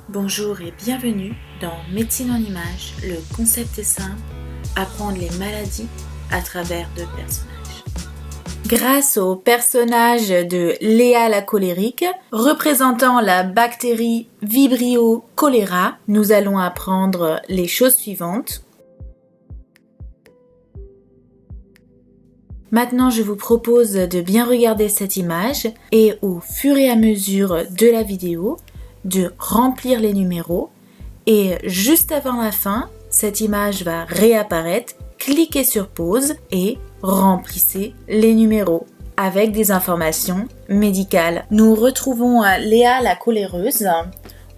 Bonjour et bienvenue dans Médecine en images. Le concept est simple, apprendre les maladies à travers deux personnages. Grâce au personnage de Léa la colérique, représentant la bactérie Vibrio cholera, nous allons apprendre les choses suivantes. Maintenant, je vous propose de bien regarder cette image et au fur et à mesure de la vidéo, de remplir les numéros et juste avant la fin, cette image va réapparaître, cliquez sur pause et remplissez les numéros avec des informations médicales. Nous retrouvons Léa la coléreuse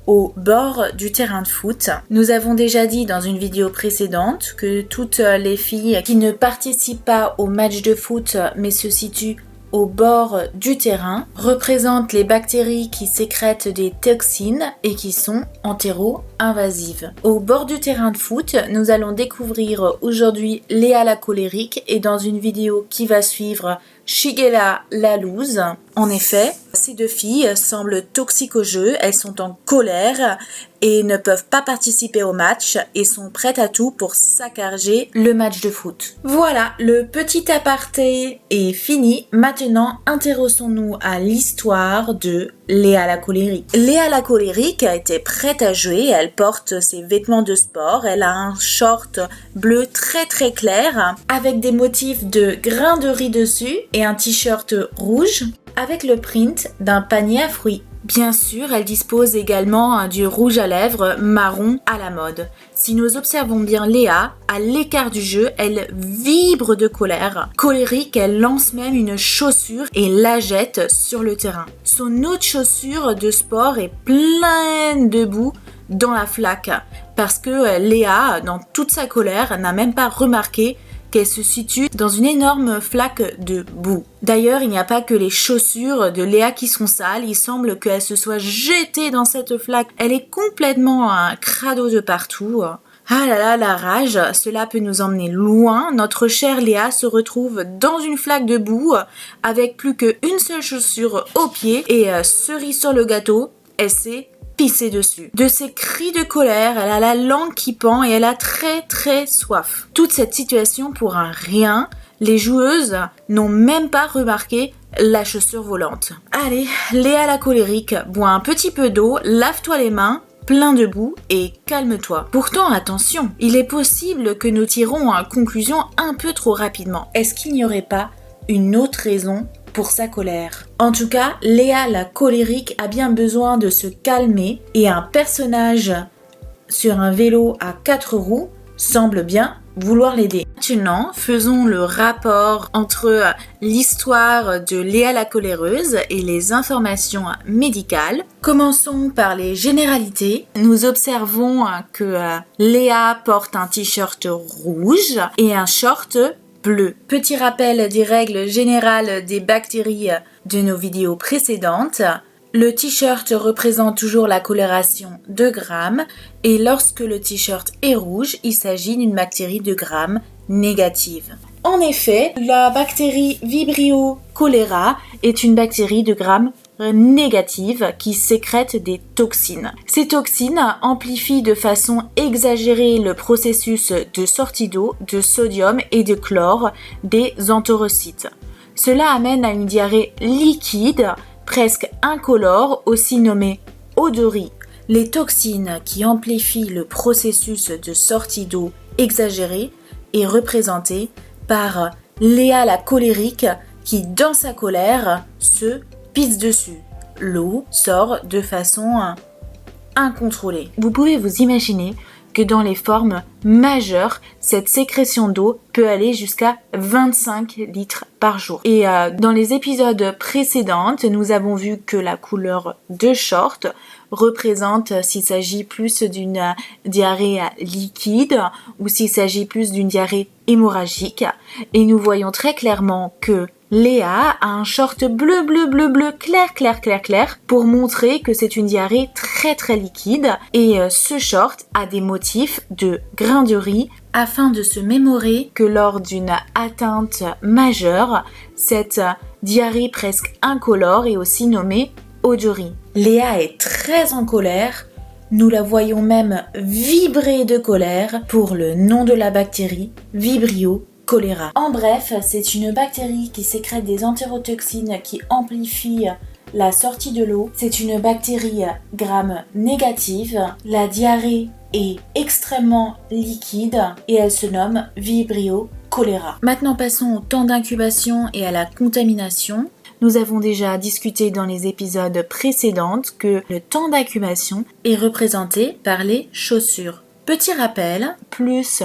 au bord du terrain de foot. Nous avons déjà dit dans une vidéo précédente que toutes les filles qui ne participent pas au match de foot mais se situent au bord du terrain représentent les bactéries qui sécrètent des toxines et qui sont entéro-invasives. Au bord du terrain de foot, nous allons découvrir aujourd'hui Léa la colérique et dans une vidéo qui va suivre Shigella la loose. En effet, ces deux filles semblent toxiques au jeu, elles sont en colère et ne peuvent pas participer au match et sont prêtes à tout pour saccager le match de foot. Voilà, le petit aparté est fini. Maintenant, intéressons-nous à l'histoire de Léa la colérique. Léa la colérique était prête à jouer, elle porte ses vêtements de sport, elle a un short bleu très très clair avec des motifs de grains de riz dessus et un t-shirt rouge avec le print d'un panier à fruits. Bien sûr, elle dispose également du rouge à lèvres marron à la mode. Si nous observons bien Léa, à l'écart du jeu, elle vibre de colère. Colérique, elle lance même une chaussure et la jette sur le terrain. Son autre chaussure de sport est pleine de boue dans la flaque parce que Léa, dans toute sa colère, n'a même pas remarqué qu'elle se situe dans une énorme flaque de boue. D'ailleurs, il n'y a pas que les chaussures de Léa qui sont sales, il semble qu'elle se soit jetée dans cette flaque. Elle est complètement un crado de partout. Ah là là, la rage, cela peut nous emmener loin. Notre chère Léa se retrouve dans une flaque de boue avec plus qu'une seule chaussure au pied et cerise sur le gâteau, elle s'est pissée dessus. De ses cris de colère, elle a la langue qui pend et elle a très très soif. Toute cette situation pour un rien, les joueuses n'ont même pas remarqué la chaussure volante. Allez, Léa la colérique, bois un petit peu d'eau, lave-toi les mains, plein de boue et calme-toi. Pourtant, attention, il est possible que nous tirons une conclusion un peu trop rapidement. Est-ce qu'il n'y aurait pas une autre raison pour sa colère? En tout cas, Léa la colérique a bien besoin de se calmer et un personnage sur un vélo à 4 roues semble bien vouloir l'aider. Maintenant, faisons le rapport entre l'histoire de Léa la coléreuse et les informations médicales. Commençons par les généralités. Nous observons que Léa porte un t-shirt rouge et un short bleu. Petit rappel des règles générales des bactéries de nos vidéos précédentes. Le t-shirt représente toujours la coloration de Gram et lorsque le t-shirt est rouge, il s'agit d'une bactérie de Gram négative. En effet, la bactérie Vibrio cholera est une bactérie de Gram négative qui sécrète des toxines. Ces toxines amplifient de façon exagérée le processus de sortie d'eau, de sodium et de chlore des entérocytes. Cela amène à une diarrhée liquide presque incolore, aussi nommée odorie. Les toxines qui amplifient le processus de sortie d'eau exagérée est représentée par Léa la colérique qui, dans sa colère, se pisse dessus. L'eau sort de façon incontrôlée. Vous pouvez vous imaginer que dans les formes majeures, cette sécrétion d'eau peut aller jusqu'à 25 litres par jour. Et dans les épisodes précédents, nous avons vu que la couleur de short représente s'il s'agit plus d'une diarrhée liquide ou s'il s'agit plus d'une diarrhée hémorragique. Et nous voyons très clairement que Léa a un short bleu clair pour montrer que c'est une diarrhée très très liquide et ce short a des motifs de grains de riz afin de se mémorer que lors d'une atteinte majeure, cette diarrhée presque incolore est aussi nommée odurie. Léa est très en colère Nous la voyons même vibrer de colère pour le nom de la bactérie, Vibrio cholera. En bref, c'est une bactérie qui sécrète des entérotoxines qui amplifient la sortie de l'eau. C'est une bactérie gram négative. La diarrhée est extrêmement liquide et elle se nomme Vibrio cholera. Maintenant passons au temps d'incubation et à la contamination. Nous avons déjà discuté dans les épisodes précédents que le temps d'incubation est représenté par les chaussures. Petit rappel, plus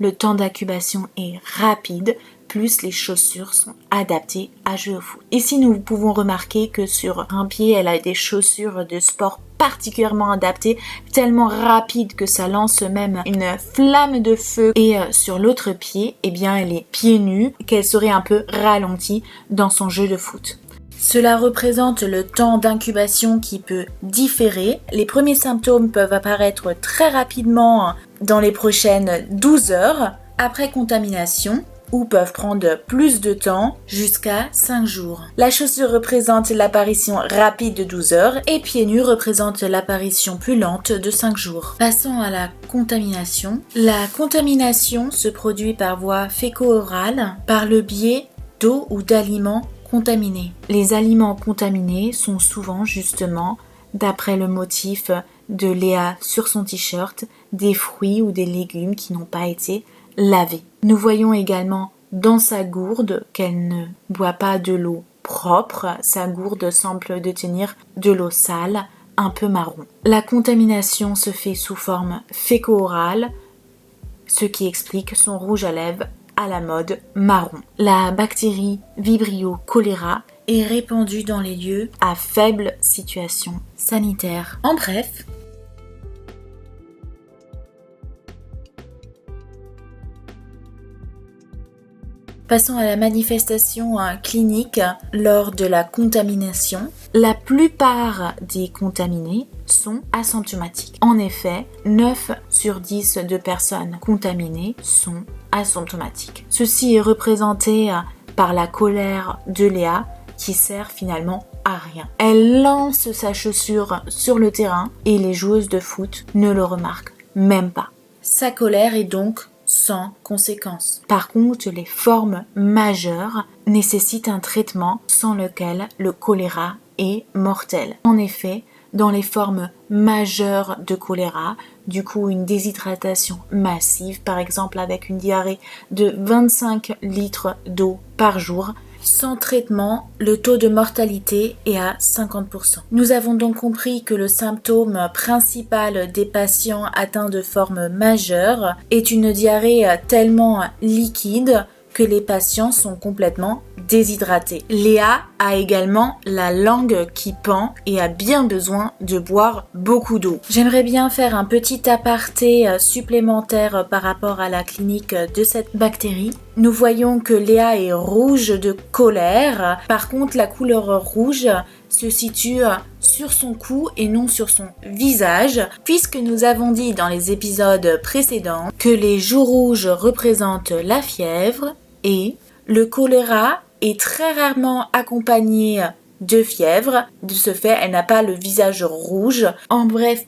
le temps d'incubation est rapide, plus les chaussures sont adaptées à jouer au foot. Ici, nous pouvons remarquer que sur un pied, elle a des chaussures de sport particulièrement adaptées, tellement rapides que ça lance même une flamme de feu. Et sur l'autre pied, eh bien, elle est pieds nus, qu'elle serait un peu ralentie dans son jeu de foot. Cela représente le temps d'incubation qui peut différer. Les premiers symptômes peuvent apparaître très rapidement dans les prochaines 12 heures après contamination ou peuvent prendre plus de temps, jusqu'à 5 jours. La chaussure représente l'apparition rapide de 12 heures et pieds nus représente l'apparition plus lente de 5 jours. Passons à la contamination. La contamination se produit par voie féco-orale par le biais d'eau ou d'aliments contaminés. Les aliments contaminés sont souvent justement, d'après le motif de Léa sur son t-shirt, des fruits ou des légumes qui n'ont pas été lavés. Nous voyons également dans sa gourde qu'elle ne boit pas de l'eau propre. Sa gourde semble détenir de l'eau sale, un peu marron. La contamination se fait sous forme féco-orale, ce qui explique son rouge à lèvres à la mode marron. La bactérie Vibrio cholera est répandue dans les lieux à faible situation sanitaire. En bref, passons à la manifestation clinique lors de la contamination. La plupart des contaminés sont asymptomatiques. En effet, 9 sur 10 de personnes contaminées sont asymptomatiques. Ceci est représenté par la colère de Léa qui sert finalement à rien. Elle lance sa chaussure sur le terrain et les joueuses de foot ne le remarquent même pas. Sa colère est donc sans conséquence. Par contre, les formes majeures nécessitent un traitement sans lequel le choléra est mortel. En effet, dans les formes majeures de choléra, du coup une déshydratation massive, par exemple avec une diarrhée de 25 litres d'eau par jour, sans traitement, le taux de mortalité est à 50%. Nous avons donc compris que le symptôme principal des patients atteints de forme majeure est une diarrhée tellement liquide que les patients sont complètement déshydratés. Léa a également la langue qui pend et a bien besoin de boire beaucoup d'eau. J'aimerais bien faire un petit aparté supplémentaire par rapport à la clinique de cette bactérie. Nous voyons que Léa est rouge de colère. Par contre, la couleur rouge se situe sur son cou et non sur son visage, puisque nous avons dit dans les épisodes précédents que les joues rouges représentent la fièvre et le choléra est très rarement accompagné de fièvre. De ce fait, elle n'a pas le visage rouge. En bref,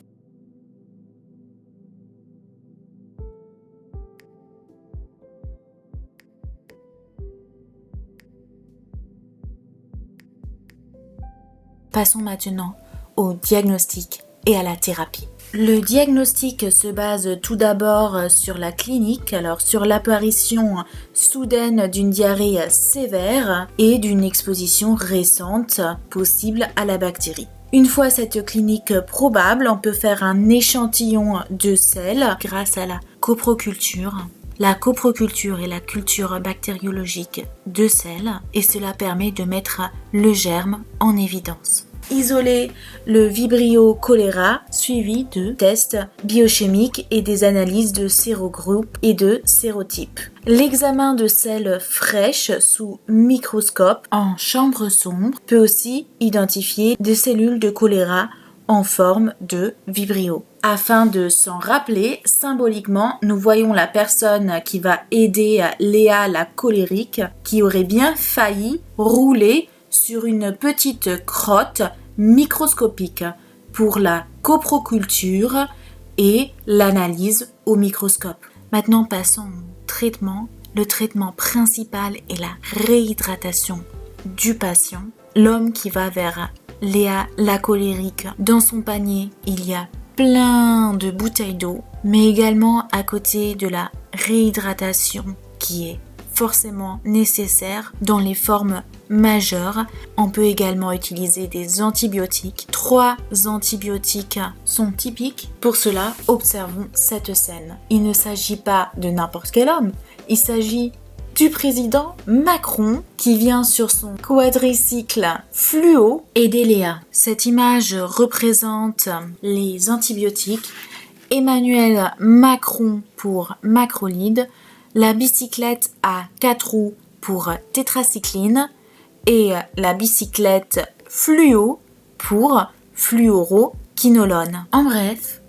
passons maintenant au diagnostic et à la thérapie. Le diagnostic se base tout d'abord sur la clinique, alors sur l'apparition soudaine d'une diarrhée sévère et d'une exposition récente possible à la bactérie. Une fois cette clinique probable, on peut faire un échantillon de sel grâce à la coproculture. La coproculture est la culture bactériologique de sel et cela permet de mettre le germe en évidence. Isoler le Vibrio cholera suivi de tests biochimiques et des analyses de sérogroupes et de sérotypes. L'examen de selles fraîches sous microscope en chambre sombre peut aussi identifier des cellules de choléra en forme de Vibrio. Afin de s'en rappeler, symboliquement, nous voyons la personne qui va aider Léa la colérique qui aurait bien failli rouler sur une petite crotte microscopique pour la coproculture et l'analyse au microscope. Maintenant, passons au traitement. Le traitement principal est la réhydratation du patient. L'homme qui va vers Léa la colérique, dans son panier, il y a plein de bouteilles d'eau, mais également à côté de la réhydratation qui est forcément nécessaire dans les formes majeures. On peut également utiliser des antibiotiques. 3 antibiotiques sont typiques. Pour cela, observons cette scène. Il ne s'agit pas de n'importe quel homme. Il s'agit du président Macron qui vient sur son quadricycle fluo aider Léa. Cette image représente les antibiotiques. Emmanuel Macron pour macrolide, la bicyclette à 4 roues pour tétracycline et la bicyclette fluo pour fluoroquinolone. En bref,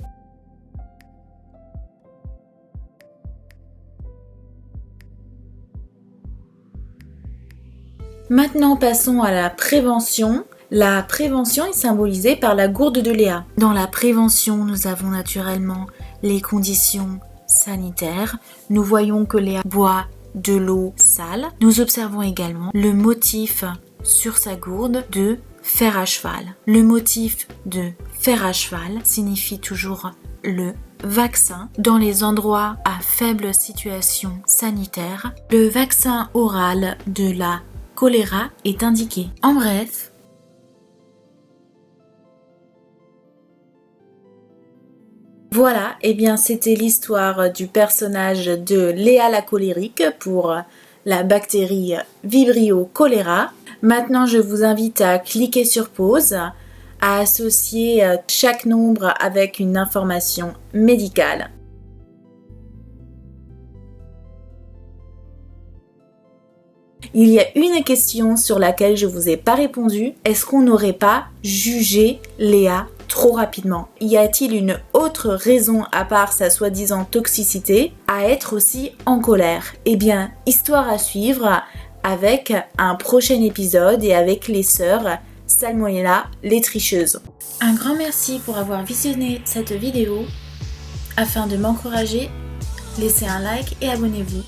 maintenant passons à la prévention. La prévention est symbolisée par la gourde de Léa. Dans la prévention, nous avons naturellement les conditions sanitaires. Nous voyons que Léa boit de l'eau sale. Nous observons également le motif sur sa gourde de fer à cheval. Le motif de fer à cheval signifie toujours le vaccin dans les endroits à faible situation sanitaire. Le vaccin oral de la choléra est indiqué. En bref, voilà, et bien c'était l'histoire du personnage de Léa la colérique pour la bactérie Vibrio cholera. Maintenant, je vous invite à cliquer sur pause, à associer chaque nombre avec une information médicale. Il y a une question sur laquelle je ne vous ai pas répondu. Est-ce qu'on n'aurait pas jugé Léa trop rapidement? Y a-t-il une autre raison à part sa soi-disant toxicité à être aussi en colère? Eh bien, histoire à suivre avec un prochain épisode et avec les sœurs Salmonella les tricheuses. Un grand merci pour avoir visionné cette vidéo. Afin de m'encourager, laissez un like et abonnez-vous.